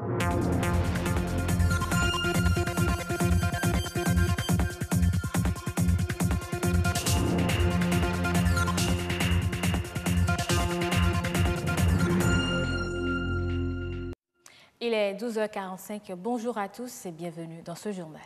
Il est 12h45. Bonjour à tous et bienvenue dans ce journal.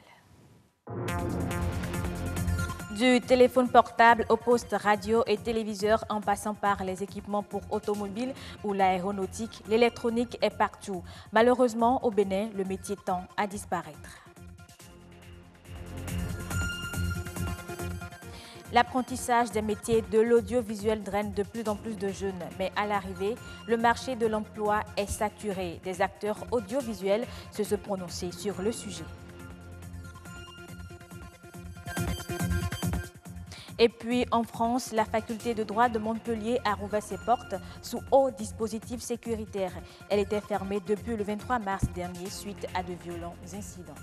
Du téléphone portable au poste radio et téléviseur en passant par les équipements pour automobiles ou l'aéronautique, l'électronique est partout. Malheureusement, au Bénin, le métier tend à disparaître. L'apprentissage des métiers de l'audiovisuel draine de plus en plus de jeunes, mais à l'arrivée, le marché de l'emploi est saturé. Des acteurs audiovisuels se sont prononcés sur le sujet. Et puis en France, la faculté de droit de Montpellier a rouvert ses portes sous haut dispositif sécuritaire. Elle était fermée depuis le 23 mars dernier suite à de violents incidents.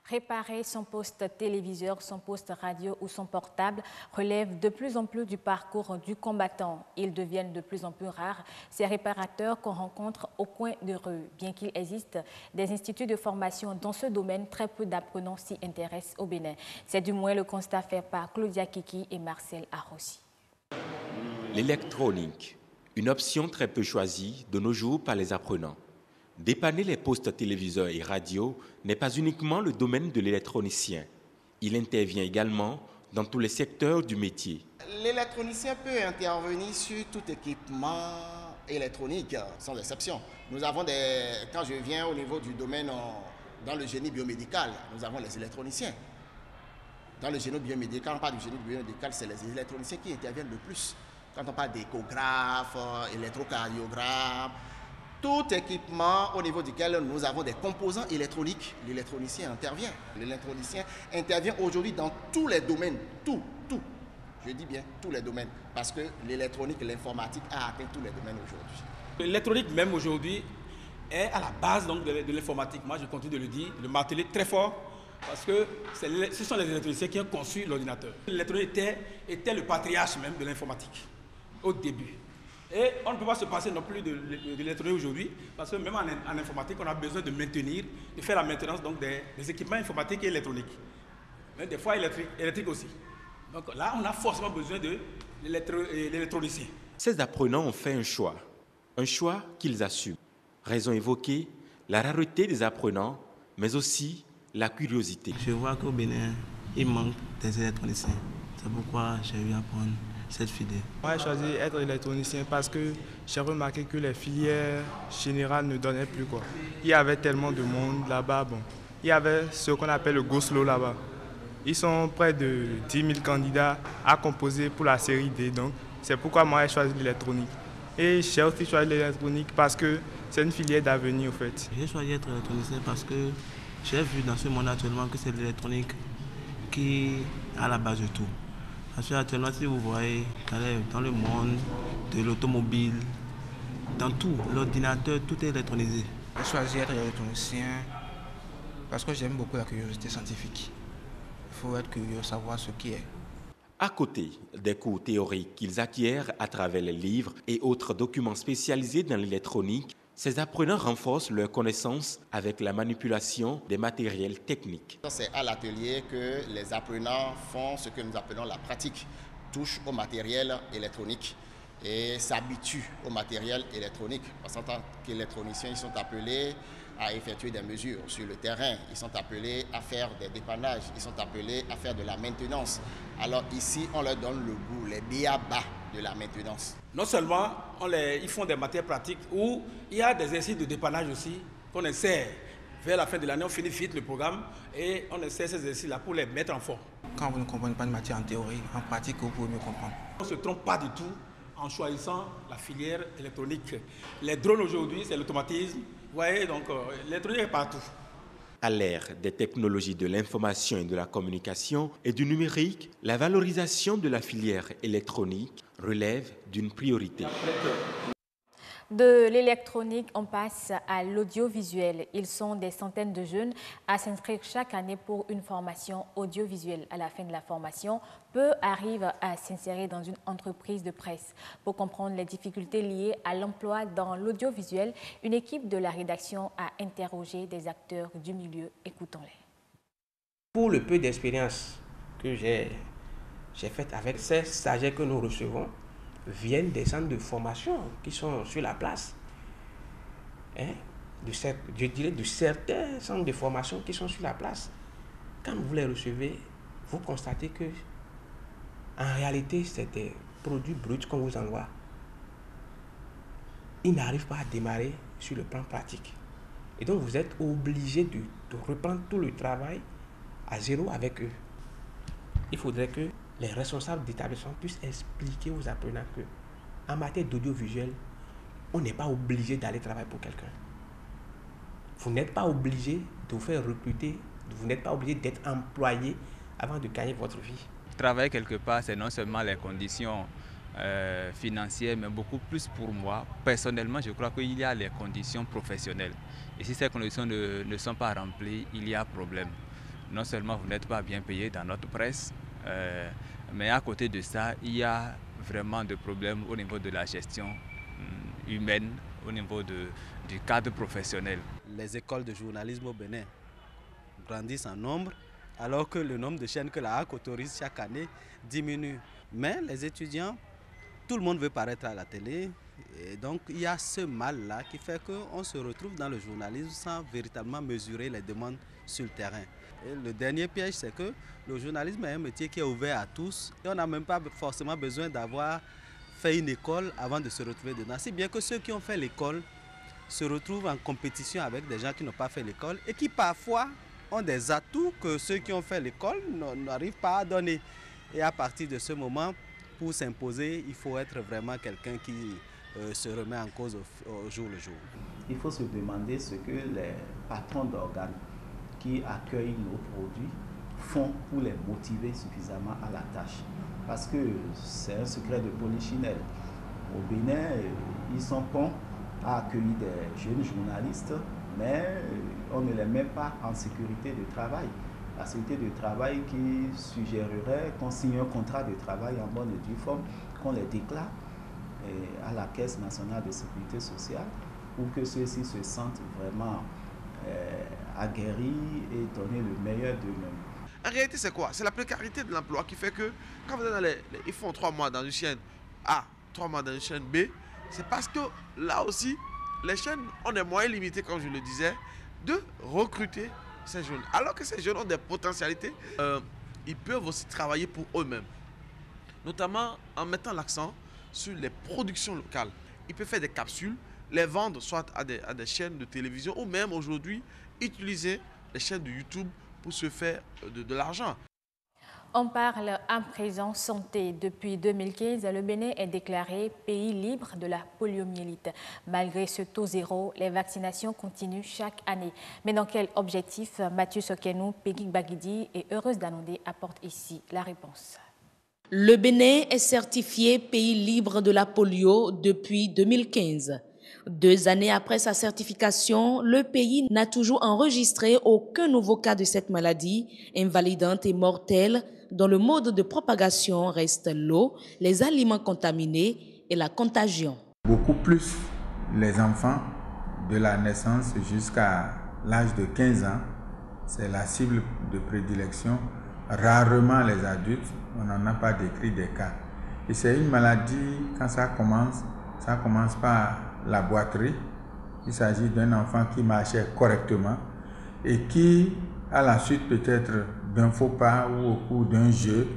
Réparer son poste téléviseur, son poste radio ou son portable relève de plus en plus du parcours du combattant. Ils deviennent de plus en plus rares, ces réparateurs qu'on rencontre au coin de rue. Bien qu'il existe des instituts de formation dans ce domaine, très peu d'apprenants s'y intéressent au Bénin. C'est du moins le constat fait par Claudia Kiki et Marcel Arrossi. L'électronique, une option très peu choisie de nos jours par les apprenants. Dépanner les postes téléviseurs et radio n'est pas uniquement le domaine de l'électronicien. Il intervient également dans tous les secteurs du métier. L'électronicien peut intervenir sur tout équipement électronique, sans exception. Nous avons quand je viens au niveau du domaine dans le génie biomédical, nous avons les électroniciens. Dans le génie biomédical, on parle du génie biomédical, c'est les électroniciens qui interviennent le plus. Quand on parle d'échographe, électrocardiographe, tout équipement au niveau duquel nous avons des composants électroniques, l'électronicien intervient. L'électronicien intervient aujourd'hui dans tous les domaines, tout. Je dis bien tous les domaines, parce que l'électronique et l'informatique a atteint tous les domaines aujourd'hui. L'électronique même aujourd'hui est à la base donc, de l'informatique. Moi je continue de le dire, de le marteler très fort, parce que ce sont les électroniciens qui ont conçu l'ordinateur. L'électronique était le patriarche même de l'informatique, au début. Et on ne peut pas se passer non plus de l'électronique aujourd'hui, parce que même en informatique, on a besoin de maintenir, de faire la maintenance donc, des équipements informatiques et électroniques. Mais des fois électriques aussi. Donc là, on a forcément besoin de l'électronicien. Ces apprenants ont fait un choix qu'ils assument. Raison évoquée, la rareté des apprenants, mais aussi la curiosité. Je vois qu'au Bénin, il manque des électroniciens. C'est pourquoi j'ai eu à prendre cette filière. Moi, j'ai choisi d'être électronicien parce que j'ai remarqué que les filières générales ne donnaient plus. Il y avait tellement de monde là-bas. Bon. Il y avait ce qu'on appelle le go-slow là-bas. Ils sont près de 10 000 candidats à composer pour la série D. Donc, c'est pourquoi moi, j'ai choisi l'électronique. Et j'ai aussi choisi l'électronique parce que c'est une filière d'avenir, en fait. J'ai choisi d'être électronicien parce que j'ai vu dans ce monde actuellement que c'est l'électronique qui est à la base de tout. Parce que actuellement, si vous voyez dans le monde de l'automobile, dans tout, l'ordinateur, tout est électronisé. J'ai choisi d'être électronicien parce que j'aime beaucoup la curiosité scientifique. Il faut être curieux, savoir ce qui est. À côté des cours théoriques qu'ils acquièrent à travers les livres et autres documents spécialisés dans l'électronique, ces apprenants renforcent leurs connaissances avec la manipulation des matériels techniques. C'est à l'atelier que les apprenants font ce que nous appelons la pratique, touchent au matériel électronique et s'habituent au matériel électronique. Parce qu'en tant qu'électroniciens, ils sont appelés à effectuer des mesures sur le terrain, ils sont appelés à faire des dépannages, ils sont appelés à faire de la maintenance. Alors ici, on leur donne le goût, les b.a.-ba de la maintenance. Non seulement ils font des matières pratiques où il y a des exercices de dépannage aussi qu'on essaie. Vers la fin de l'année, on finit vite le programme et on essaie ces exercices-là pour les mettre en forme. Quand vous ne comprenez pas une matière en théorie, en pratique, vous pouvez mieux comprendre. On ne se trompe pas du tout en choisissant la filière électronique. Les drones aujourd'hui, c'est l'automatisme. Vous voyez, donc l'électronique est partout. À l'ère des technologies de l'information et de la communication et du numérique, la valorisation de la filière électronique relève d'une priorité. De l'électronique, on passe à l'audiovisuel. Ils sont des centaines de jeunes à s'inscrire chaque année pour une formation audiovisuelle. À la fin de la formation, peu arrivent à s'insérer dans une entreprise de presse. Pour comprendre les difficultés liées à l'emploi dans l'audiovisuel, une équipe de la rédaction a interrogé des acteurs du milieu. Écoutons-les. Pour le peu d'expérience que j'ai faite avec ces stagiaires que nous recevons, viennent des centres de formation qui sont sur la place. Je dirais de certains centres de formation qui sont sur la place. Quand vous les recevez, vous constatez que en réalité, c'est des produits bruts qu'on vous envoie. Ils n'arrivent pas à démarrer sur le plan pratique. Et donc, vous êtes obligé de reprendre tout le travail à zéro avec eux. Il faudrait que les responsables d'établissement puissent expliquer aux apprenants que, en matière d'audiovisuel, on n'est pas obligé d'aller travailler pour quelqu'un. Vous n'êtes pas obligé de vous faire recruter, vous n'êtes pas obligé d'être employé avant de gagner votre vie. Travailler quelque part, c'est non seulement les conditions financières, mais beaucoup plus pour moi. Personnellement, je crois qu'il y a les conditions professionnelles. Et si ces conditions ne sont pas remplies, il y a problème. Non seulement vous n'êtes pas bien payé dans notre presse, mais à côté de ça, il y a vraiment des problèmes au niveau de la gestion humaine, au niveau du cadre professionnel. Les écoles de journalisme au Bénin grandissent en nombre, alors que le nombre de chaînes que la HAC autorise chaque année diminue. Mais les étudiants, tout le monde veut paraître à la télé, et donc il y a ce mal-là qui fait qu'on se retrouve dans le journalisme sans véritablement mesurer les demandes sur le terrain. Et le dernier piège, c'est que le journalisme est un métier qui est ouvert à tous et on n'a même pas forcément besoin d'avoir fait une école avant de se retrouver dedans. Si bien que ceux qui ont fait l'école se retrouvent en compétition avec des gens qui n'ont pas fait l'école et qui parfois ont des atouts que ceux qui ont fait l'école n'arrivent pas à donner. Et à partir de ce moment, pour s'imposer, il faut être vraiment quelqu'un qui se remet en cause au jour le jour. Il faut se demander ce que les patrons d'organes qui accueillent nos produits font pour les motiver suffisamment à la tâche. Parce que c'est un secret de polichinelle. Au Bénin, ils sont bons à accueillir des jeunes journalistes, mais on ne les met pas en sécurité de travail. La sécurité de travail qui suggérerait qu'on signe un contrat de travail en bonne et due forme, qu'on les déclare à la Caisse nationale de sécurité sociale pour que ceux-ci se sentent vraiment aguerris et donner le meilleur d'eux-mêmes. En réalité, c'est quoi? C'est la précarité de l'emploi qui fait que quand vous êtes dans ils font 3 mois dans une chaîne A, 3 mois dans une chaîne B, c'est parce que là aussi, les chaînes ont des moyens limités, comme je le disais, de recruter ces jeunes. Alors que ces jeunes ont des potentialités, ils peuvent aussi travailler pour eux-mêmes. Notamment en mettant l'accent sur les productions locales. Ils peuvent faire des capsules, les vendre soit à des chaînes de télévision ou même aujourd'hui utiliser les chaînes de YouTube pour se faire de l'argent. On parle à présent santé. Depuis 2015, le Bénin est déclaré pays libre de la poliomyélite. Malgré ce taux zéro, les vaccinations continuent chaque année. Mais dans quel objectif? Mathieu Sokenou, Peggy Bagidi et Heureuse Danondé apportent ici la réponse. Le Bénin est certifié pays libre de la polio depuis 2015. 2 années après sa certification, le pays n'a toujours enregistré aucun nouveau cas de cette maladie invalidante et mortelle dont le mode de propagation reste l'eau, les aliments contaminés et la contagion. Beaucoup plus les enfants de la naissance jusqu'à l'âge de 15 ans, c'est la cible de prédilection. Rarement les adultes, on n'en a pas décrit des cas. Et c'est une maladie, quand ça commence par la boiterie. Il s'agit d'un enfant qui marchait correctement et qui, à la suite peut-être d'un faux pas ou au cours d'un jeu,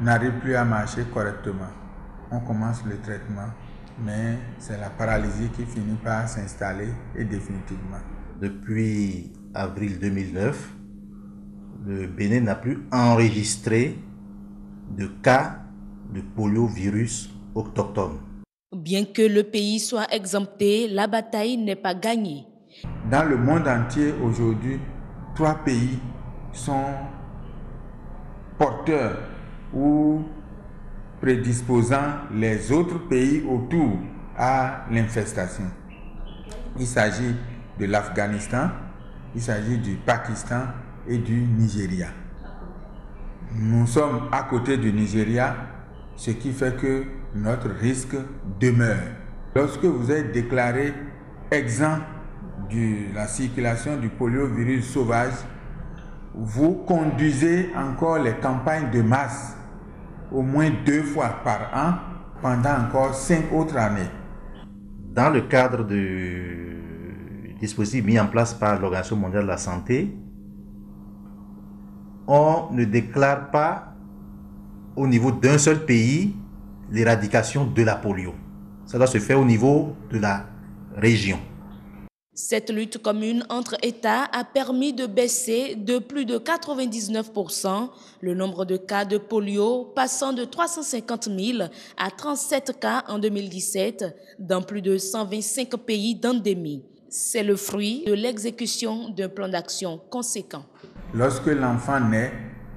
n'arrive plus à marcher correctement. On commence le traitement, mais c'est la paralysie qui finit par s'installer et définitivement. Depuis avril 2009, le Bénin n'a plus enregistré de cas de poliovirus autochtone. Bien que le pays soit exempté, la bataille n'est pas gagnée. Dans le monde entier aujourd'hui, 3 pays sont porteurs ou prédisposant les autres pays autour à l'infestation. Il s'agit de l'Afghanistan, il s'agit du Pakistan et du Nigeria. Nous sommes à côté du Nigeria, ce qui fait que notre risque demeure. Lorsque vous êtes déclaré exempt de la circulation du poliovirus sauvage, vous conduisez encore les campagnes de masse au moins 2 fois par an pendant encore 5 autres années. Dans le cadre du dispositif mis en place par l'Organisation mondiale de la santé, on ne déclare pas au niveau d'un seul pays l'éradication de la polio. Ça doit se faire au niveau de la région. Cette lutte commune entre États a permis de baisser de plus de 99% le nombre de cas de polio, passant de 350 000 à 37 cas en 2017 dans plus de 125 pays d'endémie. C'est le fruit de l'exécution d'un plan d'action conséquent. Lorsque l'enfant naît,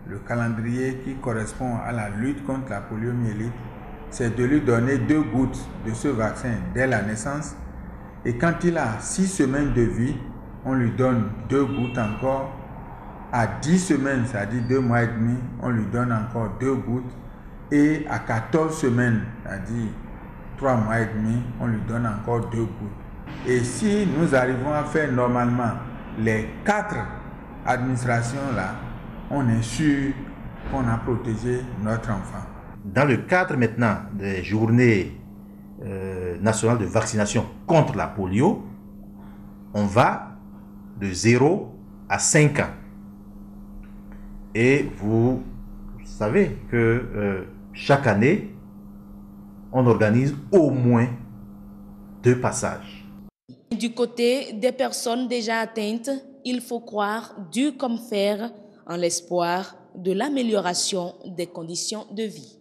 le calendrier qui correspond à la lutte contre la poliomyélite, c'est de lui donner 2 gouttes de ce vaccin dès la naissance. Et quand il a 6 semaines de vie, on lui donne 2 gouttes encore. À 10 semaines, c'est-à-dire 2 mois et demi, on lui donne encore 2 gouttes. Et à 14 semaines, c'est-à-dire 3 mois et demi, on lui donne encore 2 gouttes. Et si nous arrivons à faire normalement les 4 administrations-là, on est sûr qu'on a protégé notre enfant. Dans le cadre maintenant des journées nationale de vaccination contre la polio, on va de 0 à 5 ans. Et vous savez que chaque année, on organise au moins 2 passages. Du côté des personnes déjà atteintes, il faut croire dur comme fer en l'espoir de l'amélioration des conditions de vie.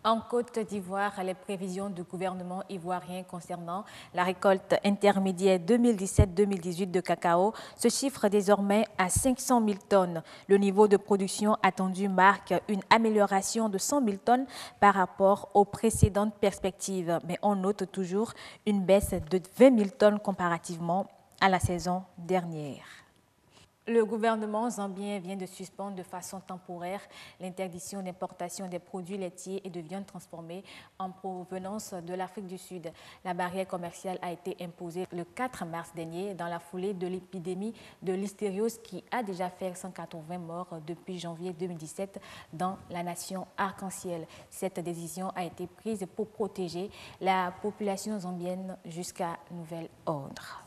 En Côte d'Ivoire, les prévisions du gouvernement ivoirien concernant la récolte intermédiaire 2017-2018 de cacao se chiffrent désormais à 500 000 tonnes. Le niveau de production attendu marque une amélioration de 100 000 tonnes par rapport aux précédentes perspectives, mais on note toujours une baisse de 20 000 tonnes comparativement à la saison dernière. Le gouvernement zambien vient de suspendre de façon temporaire l'interdiction d'importation des produits laitiers et de viande transformée en provenance de l'Afrique du Sud. La barrière commerciale a été imposée le 4 mars dernier dans la foulée de l'épidémie de listériose qui a déjà fait 180 morts depuis janvier 2017 dans la nation arc-en-ciel. Cette décision a été prise pour protéger la population zambienne jusqu'à nouvel ordre.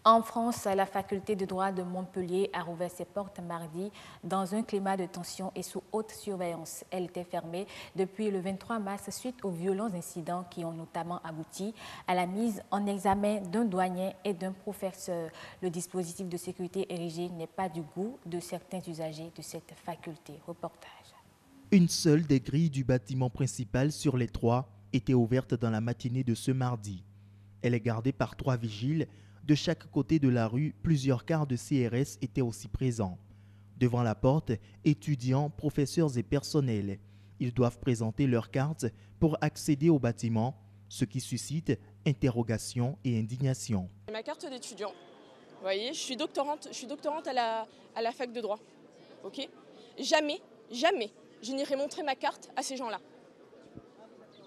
En France, la faculté de droit de Montpellier a rouvert ses portes mardi dans un climat de tension et sous haute surveillance. Elle était fermée depuis le 23 mars suite aux violents incidents qui ont notamment abouti à la mise en examen d'un douanier et d'un professeur. Le dispositif de sécurité érigé n'est pas du goût de certains usagers de cette faculté. Reportage. Une seule des grilles du bâtiment principal sur les 3 était ouverte dans la matinée de ce mardi. Elle est gardée par 3 vigiles. De chaque côté de la rue, plusieurs cars de CRS étaient aussi présents. Devant la porte, étudiants, professeurs et personnels. Ils doivent présenter leur carte pour accéder au bâtiment, ce qui suscite interrogations et indignation. Ma carte d'étudiant, vous voyez, je suis doctorante à la fac de droit. Okay, jamais, je n'irai montrer ma carte à ces gens-là.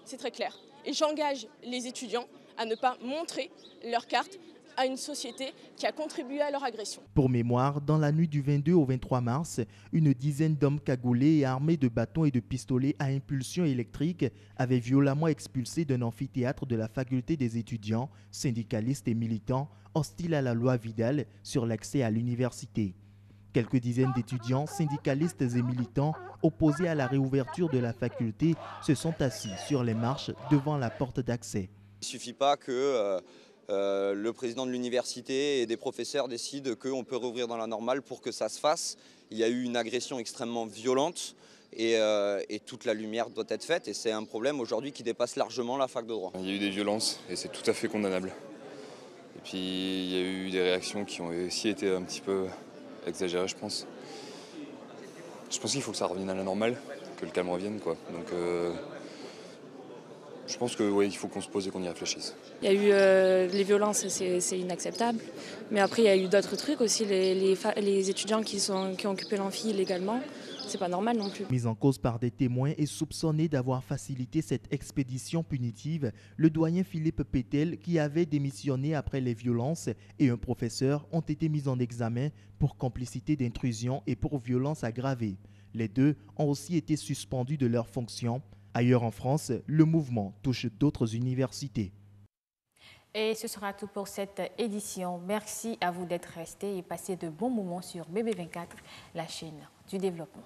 C'est très clair. Et j'engage les étudiants à ne pas montrer leur carte à une société qui a contribué à leur agression. Pour mémoire, dans la nuit du 22 au 23 mars, une dizaine d'hommes cagoulés et armés de bâtons et de pistolets à impulsion électrique avaient violemment expulsé d'un amphithéâtre de la faculté des étudiants, syndicalistes et militants hostiles à la loi Vidal sur l'accès à l'université. Quelques dizaines d'étudiants, syndicalistes et militants opposés à la réouverture de la faculté se sont assis sur les marches devant la porte d'accès. Il ne suffit pas que le président de l'université et des professeurs décident qu'on peut rouvrir dans la normale pour que ça se fasse. Il y a eu une agression extrêmement violente et toute la lumière doit être faite. Et c'est un problème aujourd'hui qui dépasse largement la fac de droit. Il y a eu des violences et c'est tout à fait condamnable. Et puis il y a eu des réactions qui ont aussi été un petit peu exagérées, je pense. Je pense qu'il faut que ça revienne à la normale, que le calme revienne, quoi. Donc Je pense que oui, il faut qu'on se pose et qu'on y réfléchisse. Il y a eu les violences, c'est inacceptable. Mais après, il y a eu d'autres trucs aussi. Les étudiants qui ont occupé l'amphi illégalement, c'est pas normal non plus. Mis en cause par des témoins et soupçonné d'avoir facilité cette expédition punitive, le doyen Philippe Pétel, qui avait démissionné après les violences, et un professeur ont été mis en examen pour complicité d'intrusion et pour violence aggravée. Les deux ont aussi été suspendus de leurs fonctions. Ailleurs en France, le mouvement touche d'autres universités. Et ce sera tout pour cette édition. Merci à vous d'être restés et passé de bons moments sur BB24, la chaîne du développement.